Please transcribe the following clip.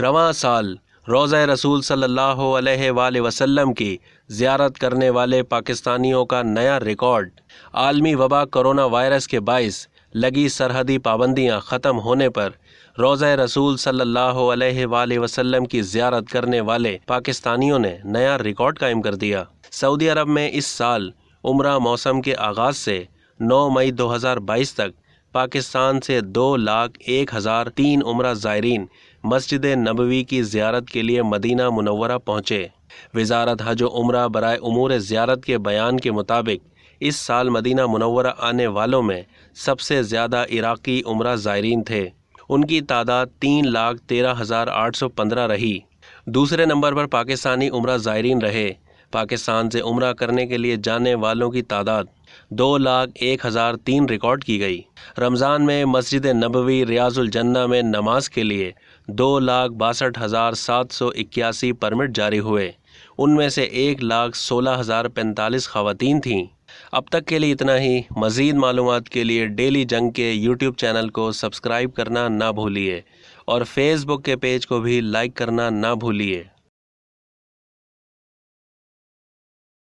رواں سال روضہ رسول صلی اللہ علیہ وآلہ وسلم کی زیارت کرنے والے پاکستانیوں کا نیا ریکارڈ۔ عالمی وبا کرونا وائرس کے باعث لگی سرحدی پابندیاں ختم ہونے پر روضہ رسول صلی اللہ علیہ وآلہ وسلم کی زیارت کرنے والے پاکستانیوں نے نیا ریکارڈ قائم کر دیا۔ سعودی عرب میں اس سال عمرہ موسم کے آغاز سے 9 مئی 2022 تک پاکستان سے 2,01,003 عمرہ زائرین مسجد نبوی کی زیارت کے لیے مدینہ منورہ پہنچے۔ وزارت حج و عمرہ برائے امور زیارت کے بیان کے مطابق اس سال مدینہ منورہ آنے والوں میں سب سے زیادہ عراقی عمرہ زائرین تھے۔ ان کی تعداد 3,13,815 رہی۔ دوسرے نمبر پر پاکستانی عمرہ زائرین رہے۔ پاکستان سے عمرہ کرنے کے لیے جانے والوں کی تعداد 2,01,003 ریکارڈ کی گئی۔ رمضان میں مسجد نبوی ریاض الجنہ میں نماز کے لیے 2,62,781 پرمٹ جاری ہوئے۔ ان میں سے 1,16,045 خواتین تھیں۔ اب تک کے لیے اتنا ہی۔ مزید معلومات کے لیے ڈیلی جنگ کے یوٹیوب چینل کو سبسکرائب کرنا نہ بھولیے اور فیس بک کے پیج کو بھی لائک کرنا نہ بھولیے۔